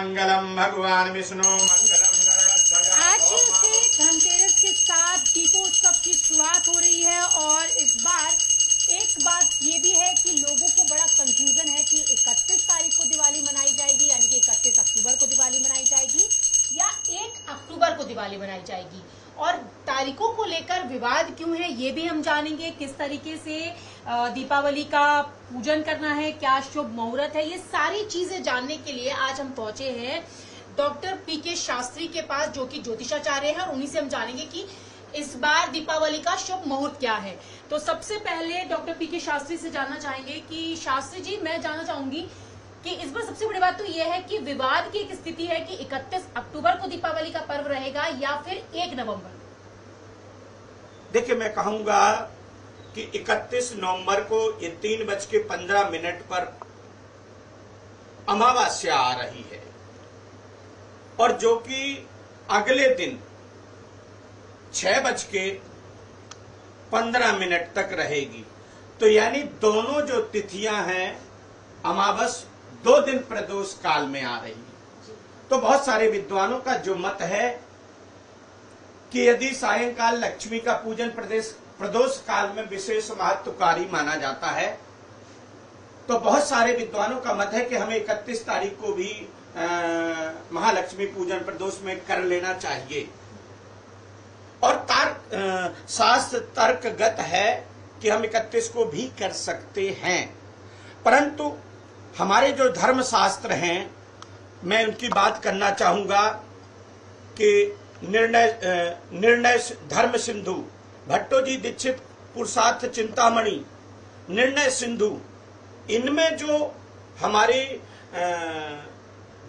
मंगलम भगवान विष्णु मंगलम गरुड़ध्वज। आज से धनतेरस के साथ दीपोत्सव की शुरुआत हो रही है और इस बार एक बात ये भी है कि लोगों को बड़ा कंफ्यूजन है कि 31 तारीख को दिवाली मनाई जाएगी, यानी कि 31 अक्टूबर को दिवाली मनाई जाएगी या 1 अक्टूबर को दिवाली मनाई जाएगी। और तारीखों को लेकर विवाद क्यों है ये भी हम जानेंगे। किस तरीके से दीपावली का पूजन करना है, क्या शुभ मुहूर्त है, ये सारी चीजें जानने के लिए आज हम पहुंचे हैं डॉक्टर पीके शास्त्री के पास, जो कि ज्योतिषाचार्य है, और उन्हीं से हम जानेंगे कि इस बार दीपावली का शुभ मुहूर्त क्या है। तो सबसे पहले डॉक्टर पीके शास्त्री से जानना चाहेंगे कि शास्त्री जी, मैं जानना चाहूंगी कि इस बार सबसे बड़ी बात तो यह है कि विवाद की एक स्थिति है कि 31 अक्टूबर को दीपावली का पर्व रहेगा या फिर 1 नवंबर। देखिए, मैं कहूंगा कि 31 नवंबर को ये 3:15 पर अमावस्या आ रही है और जो कि अगले दिन 6:15 तक रहेगी। तो यानी दोनों जो तिथियां हैं अमावस 2 दिन प्रदोष काल में आ रही है। तो बहुत सारे विद्वानों का जो मत है कि यदि सायंकाल लक्ष्मी का पूजन प्रदोष काल में विशेष महत्वकारी माना जाता है, तो बहुत सारे विद्वानों का मत है कि हमें 31 तारीख को भी महालक्ष्मी पूजन प्रदोष में कर लेना चाहिए। और शास्त्र तर्कगत है कि हम 31 को भी कर सकते हैं, परंतु हमारे जो धर्म शास्त्र हैं, मैं उनकी बात करना चाहूंगा कि निर्णय धर्म सिंधु, भट्टो जी दीक्षित पुरुषार्थ चिंतामणि, निर्णय सिंधु, इनमें जो हमारी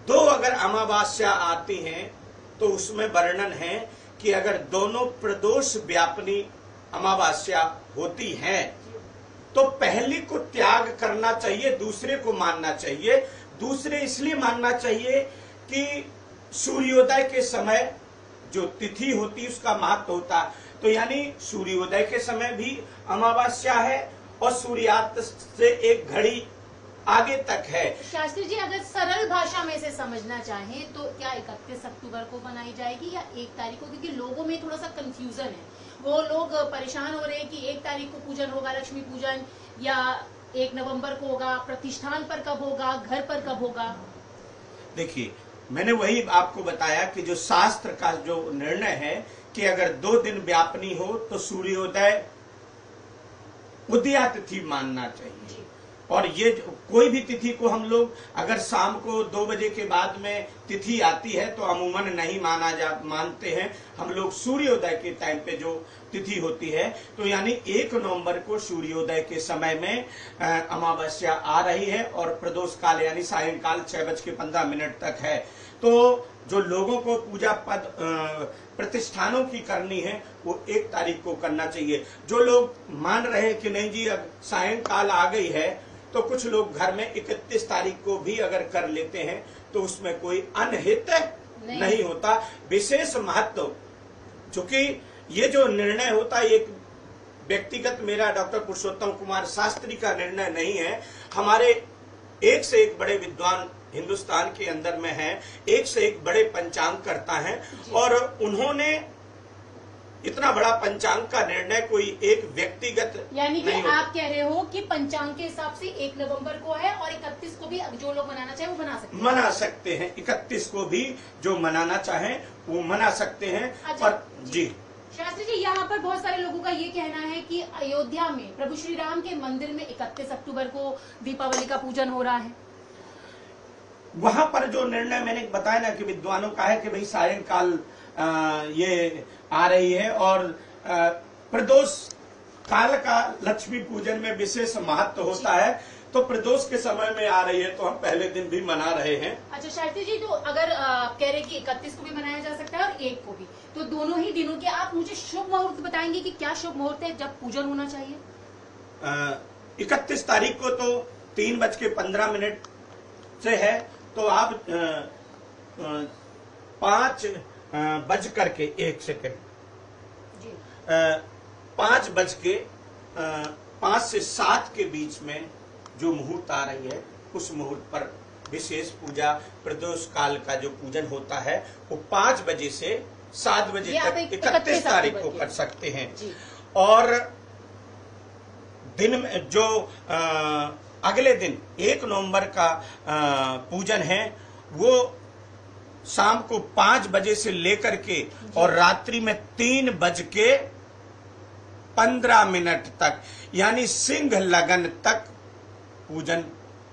2 अगर अमावस्या आती हैं तो उसमें वर्णन है कि अगर दोनों प्रदोष व्यापनी अमावस्या होती है तो पहली को त्याग करना चाहिए, दूसरे को मानना चाहिए। दूसरे इसलिए मानना चाहिए कि सूर्योदय के समय जो तिथि होती है उसका महत्व होता है। तो यानी सूर्योदय के समय भी अमावस्या है और सूर्यास्त से 1 घड़ी आगे तक है। शास्त्री जी, अगर सरल भाषा में इसे समझना चाहें तो क्या 31 अक्टूबर को मनाई जाएगी या 1 तारीख को? क्योंकि लोगों में थोड़ा सा कंफ्यूजन है, वो लोग परेशान हो रहे हैं कि 1 तारीख को पूजन होगा लक्ष्मी पूजन या 1 नवंबर को होगा, प्रतिष्ठान पर कब होगा, घर पर कब होगा। देखिए, मैंने वही आपको बताया कि जो शास्त्र का जो निर्णय है कि अगर 2 दिन व्यापनी हो तो सूर्योदय उदया तिथि मानना चाहिए। और ये कोई भी तिथि को हम लोग अगर शाम को 2 बजे के बाद में तिथि आती है तो अमूमन नहीं मानते हैं हम लोग सूर्योदय के टाइम पे जो तिथि होती है। तो यानी 1 नवंबर को सूर्योदय के समय में अमावस्या आ रही है और प्रदोष काल यानी सायंकाल 6:15 तक है। तो जो लोगों को पूजा पद प्रतिष्ठानों की करनी है वो 1 तारीख को करना चाहिए। जो लोग मान रहे हैं कि नहीं जी अब सायंकाल आ गई है, तो कुछ लोग घर में 31 तारीख को भी अगर कर लेते हैं तो उसमें कोई अनहित नहीं होता। विशेष महत्व, चूंकि ये जो निर्णय होता है एक व्यक्तिगत मेरा डॉक्टर पुरुषोत्तम कुमार शास्त्री का निर्णय नहीं है। हमारे एक से एक बड़े विद्वान हिंदुस्तान के अंदर में हैं, एक से एक बड़े पंचांग करता है और उन्होंने इतना बड़ा पंचांग का निर्णय कोई एक व्यक्तिगत यानी कि आप कह रहे हो कि पंचांग के हिसाब से 1 नवंबर को है और 31 को भी जो लोग मनाना चाहे वो मना सकते हैं। 31 को भी जो मनाना चाहें वो मना सकते हैं। अच्छा, और जी शास्त्री जी, यहाँ पर बहुत सारे लोगों का ये कहना है कि अयोध्या में प्रभु श्री राम के मंदिर में 31 अक्टूबर को दीपावली का पूजन हो रहा है। वहां पर जो निर्णय मैंने बताया ना कि विद्वानों का है कि भाई सायंकाल ये आ रही है और प्रदोष काल का लक्ष्मी पूजन में विशेष महत्व होता है, तो प्रदोष के समय में आ रही है तो हम पहले दिन भी मना रहे हैं। अच्छा शास्त्री जी, तो अगर आप कह रहे हैं कि 31 को भी मनाया जा सकता है और 1 को भी, तो दोनों ही दिनों के आप मुझे शुभ मुहूर्त बताएंगे कि क्या शुभ मुहूर्त है जब पूजन होना चाहिए? 31 तारीख को तो 3:15 से है, तो आप 5:01 5 से 7 के बीच में जो मुहूर्त आ रही है उस मुहूर्त पर विशेष पूजा प्रदोष काल का जो पूजन होता है वो 5 बजे से 7 बजे तक 31 तारीख को कर सकते हैं। और दिन में जो अगले दिन 1 नवंबर का पूजन है वो शाम को 5 बजे से लेकर के और रात्रि में 3:15 तक यानी सिंह लगन तक पूजन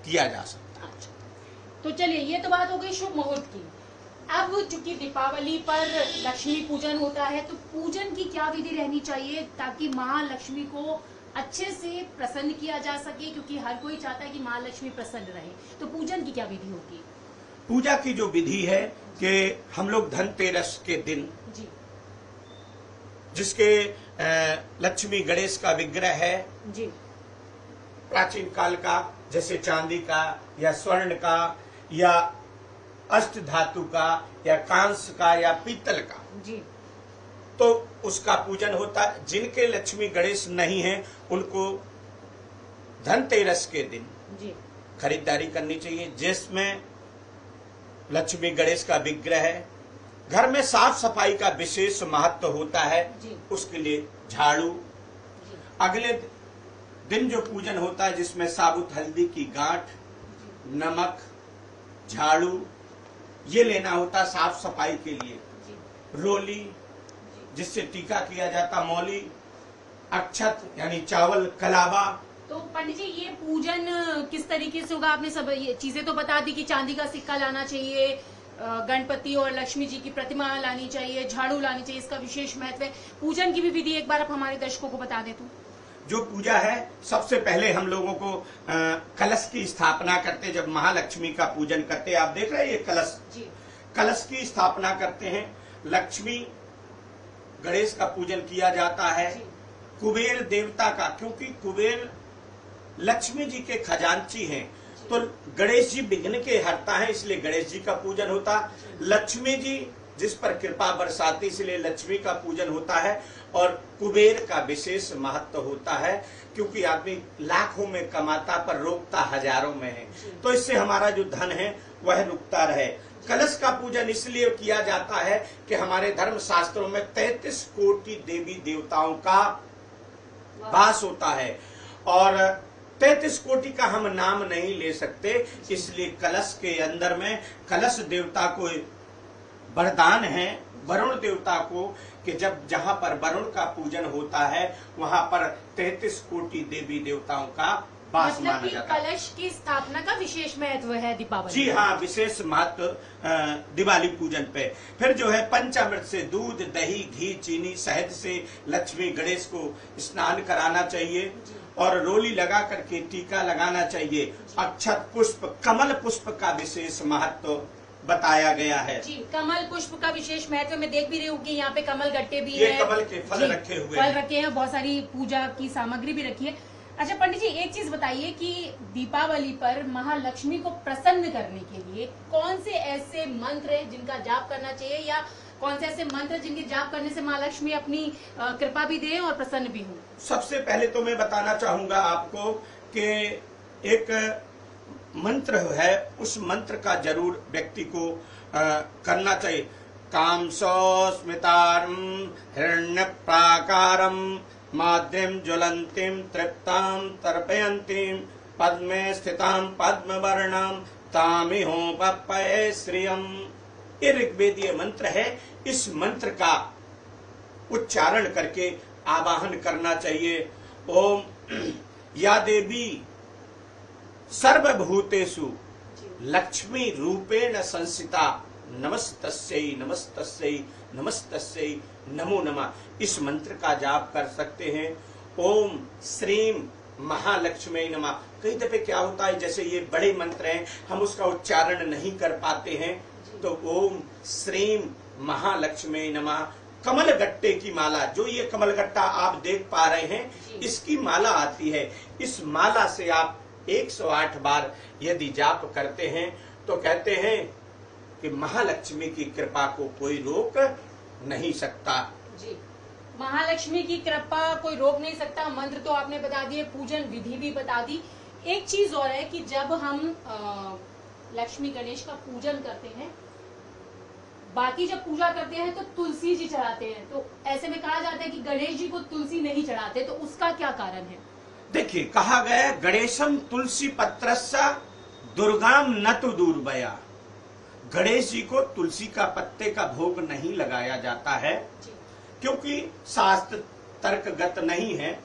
किया जा सकता है। तो चलिए, ये तो बात हो गई शुभ मुहूर्त की। अब चूंकि दीपावली पर लक्ष्मी पूजन होता है तो पूजन की क्या विधि रहनी चाहिए ताकि महालक्ष्मी को अच्छे से प्रसन्न किया जा सके, क्योंकि हर कोई चाहता है कि महालक्ष्मी प्रसन्न रहे, तो पूजन की क्या विधि होगी? पूजा की जो विधि है कि हम लोग धनतेरस के दिन जी, जिसके लक्ष्मी गणेश का विग्रह है जी, प्राचीन काल का, जैसे चांदी का या स्वर्ण का या अष्ट धातु का या कांस्य का या पीतल का, जी, तो उसका पूजन होता है। जिनके लक्ष्मी गणेश नहीं है उनको धनतेरस के दिन जी, खरीदारी करनी चाहिए जिसमें लक्ष्मी गणेश का विग्रह है। घर में साफ सफाई का विशेष महत्व होता है, उसके लिए झाड़ू। अगले दिन जो पूजन होता है जिसमें साबुत हल्दी की गांठ, नमक, झाड़ू ये लेना होता है साफ सफाई के लिए। रोली जिससे टीका किया जाता, मौली, अक्षत यानी चावल, कलावा। तो पंडित जी, ये पूजन किस तरीके से होगा? आपने सब ये चीजें तो बता दी कि चांदी का सिक्का लाना चाहिए, गणपति और लक्ष्मी जी की प्रतिमा लानी चाहिए, झाड़ू लानी चाहिए, इसका विशेष महत्व है। पूजन की भी विधि एक बार आप हमारे दर्शकों को बता दे तो। जो पूजा है सबसे पहले हम लोगों को कलश की स्थापना करते, जब महालक्ष्मी का पूजन करते, आप देख रहे हैं ये कलश जी, कलश की स्थापना करते हैं। लक्ष्मी गणेश का पूजन किया जाता है, कुबेर देवता का, क्योंकि कुबेर लक्ष्मी जी के खजांची हैं, तो गणेश जी विघ्न के हरता है, इसलिए गणेश जी का पूजन होता। लक्ष्मी जी जिस पर कृपा बरसाती, इसलिए लक्ष्मी का पूजन होता है। और कुबेर का विशेष महत्व होता है क्योंकि आदमी लाखों में कमाता पर रोकता हजारों में है, तो इससे हमारा जो धन है वह रुकता रहे। कलश का पूजन इसलिए किया जाता है कि हमारे धर्म शास्त्रों में 33 कोटि देवी देवताओं का वास होता है और 33 कोटि का हम नाम नहीं ले सकते, इसलिए कलश के अंदर में कलश देवता को वरदान है, वरुण देवता को, कि जब जहाँ पर वरुण का पूजन होता है वहाँ पर 33 कोटि देवी देवताओं का वास माना जाता है। कलश की स्थापना का विशेष महत्व है दीपावली। जी हाँ, विशेष महत्व दिवाली पूजन पे। फिर जो है पंचामृत से दूध, दही, घी, चीनी, शहद से लक्ष्मी गणेश को स्नान कराना चाहिए और रोली लगा करके टीका लगाना चाहिए। अक्षत पुष्प, कमल पुष्प का विशेष महत्व बताया गया है। जी, कमल पुष्प का विशेष महत्व मैं देख भी रही हूँ कि यहाँ पे कमल गट्टे भी ये है, कमल के फल रखे हुए फल रखे हैं, बहुत सारी पूजा की सामग्री भी रखी है। अच्छा पंडित जी, एक चीज बताइए कि दीपावली पर महालक्ष्मी को प्रसन्न करने के लिए कौन से ऐसे मंत्र हैं जिनका जाप करना चाहिए, या कौन से ऐसे मंत्र जिनके जाप करने से महालक्ष्मी अपनी कृपा भी दे और प्रसन्न भी हो? सबसे पहले तो मैं बताना चाहूंगा आपको कि एक मंत्र है, उस मंत्र का जरूर व्यक्ति को करना चाहिए। काम स्मितारम हिरण्य प्राकारम माद्रिम ज्वलंतीम तृप्ताम तर्पयंतीम पद्मे स्थिताम पद्मवर्णम तामिहो पप्पये श्रियम। ये ऋग्वेदीय मंत्र है। इस मंत्र का उच्चारण करके आवाहन करना चाहिए। ओम या देवी सर्वभूतेषु लक्ष्मी रूपेण संस्थिता नमस्तस्यै नमस्तस्यै नमस्तस्यै नमो नमः। इस मंत्र का जाप कर सकते हैं। ओम श्रीम महालक्ष्मी नमः। कई दफे क्या होता है, जैसे ये बड़े मंत्र हैं हम उसका उच्चारण नहीं कर पाते हैं, तो ओम श्रीम महालक्ष्मी नमः। कमल गट्टे की माला, जो ये कमल गट्टा आप देख पा रहे हैं, इसकी माला आती है। इस माला से आप 108 बार यदि जाप करते हैं तो कहते हैं कि महालक्ष्मी की कृपा को कोई रोक नहीं सकता। जी, महालक्ष्मी की कृपा कोई रोक नहीं सकता। मंत्र तो आपने बता दिए, पूजन विधि भी बता दी। एक चीज और है कि जब हम लक्ष्मी गणेश का पूजन करते हैं, बाकी जब पूजा करते हैं तो तुलसी जी चढ़ाते हैं, तो ऐसे में कहा जाता है कि गणेश जी को तुलसी नहीं चढ़ाते, तो उसका क्या कारण है? देखिए, कहा गया गणेशम तुलसी पत्रस्सा दुर्गाम न तो दूरबया। गणेश जी को तुलसी का पत्ते का भोग नहीं लगाया जाता है, क्योंकि शास्त्र तर्कगत नहीं है।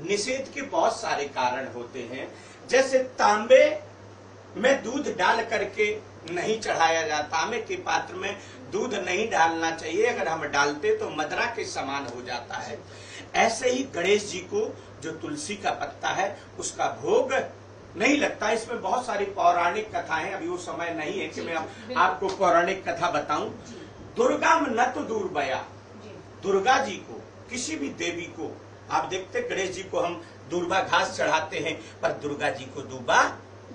निषेध के बहुत सारे कारण होते हैं, जैसे तांबे में दूध डाल करके नहीं चढ़ाया जाता, तांबे के पात्र में दूध नहीं डालना चाहिए, अगर हम डालते तो मदरा के समान हो जाता है। ऐसे ही गणेश जी को जो तुलसी का पत्ता है उसका भोग नहीं लगता। इसमें बहुत सारी पौराणिक कथाएं, अभी वो समय नहीं है कि मैं आपको पौराणिक कथा बताऊं। दुर्गा में न तो दूरबया, दुर्गा जी को, किसी भी देवी को, आप देखते गणेश जी को हम दूर्बा घास चढ़ाते हैं, पर दुर्गा जी को दूबा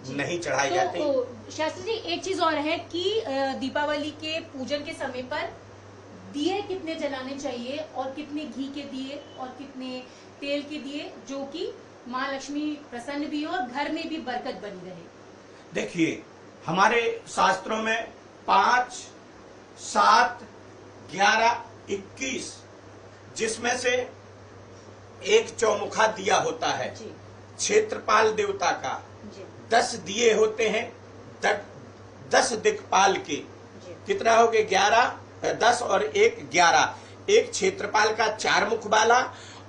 नहीं चढ़ाई जाती। शास्त्री जी, एक चीज और है कि दीपावली के पूजन के समय पर दिए कितने जलाने चाहिए, और कितने घी के दिए और कितने तेल के दिए, जो कि माँ लक्ष्मी प्रसन्न भी हो और घर में भी बरकत बनी रहे? देखिए, हमारे शास्त्रों में 5, 7, 11, 21, जिसमें से एक चौमुखा दिया होता है क्षेत्रपाल देवता का, 10 दिए होते हैं 10 दिक्पाल के, कितना हो गए 11, 10 और 1 11, एक क्षेत्रपाल का 4 मुख वाला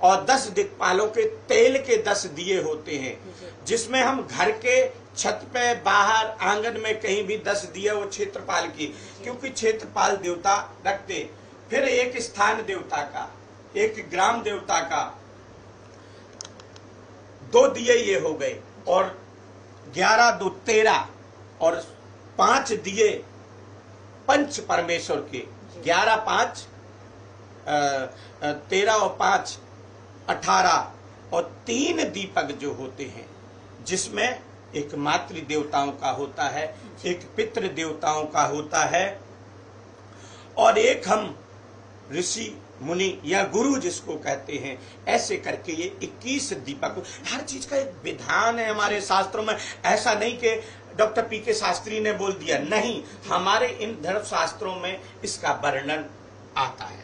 और 10 दिक्पालों के तेल के 10 दिए होते हैं, जिसमें हम घर के छत पे, बाहर, आंगन में कहीं भी 10 दिए वो क्षेत्रपाल की, क्योंकि क्षेत्रपाल देवता रखते। फिर एक स्थान देवता का, एक ग्राम देवता का 2 दिए ये हो गए, और 11 2 13 और 5 दिए पंच परमेश्वर के, 11 5 13 और 5 18 और 3 दीपक जो होते हैं, जिसमें एक मातृ देवताओं का होता है, एक पितृ देवताओं का होता है, और एक हम ऋषि मुनि या गुरु जिसको कहते हैं, ऐसे करके ये 21 दीपक। हर चीज का एक विधान है हमारे शास्त्रों में। ऐसा नहीं कि डॉक्टर पी.के. शास्त्री ने बोल दिया, नहीं, हमारे इन धर्म शास्त्रों में इसका वर्णन आता है।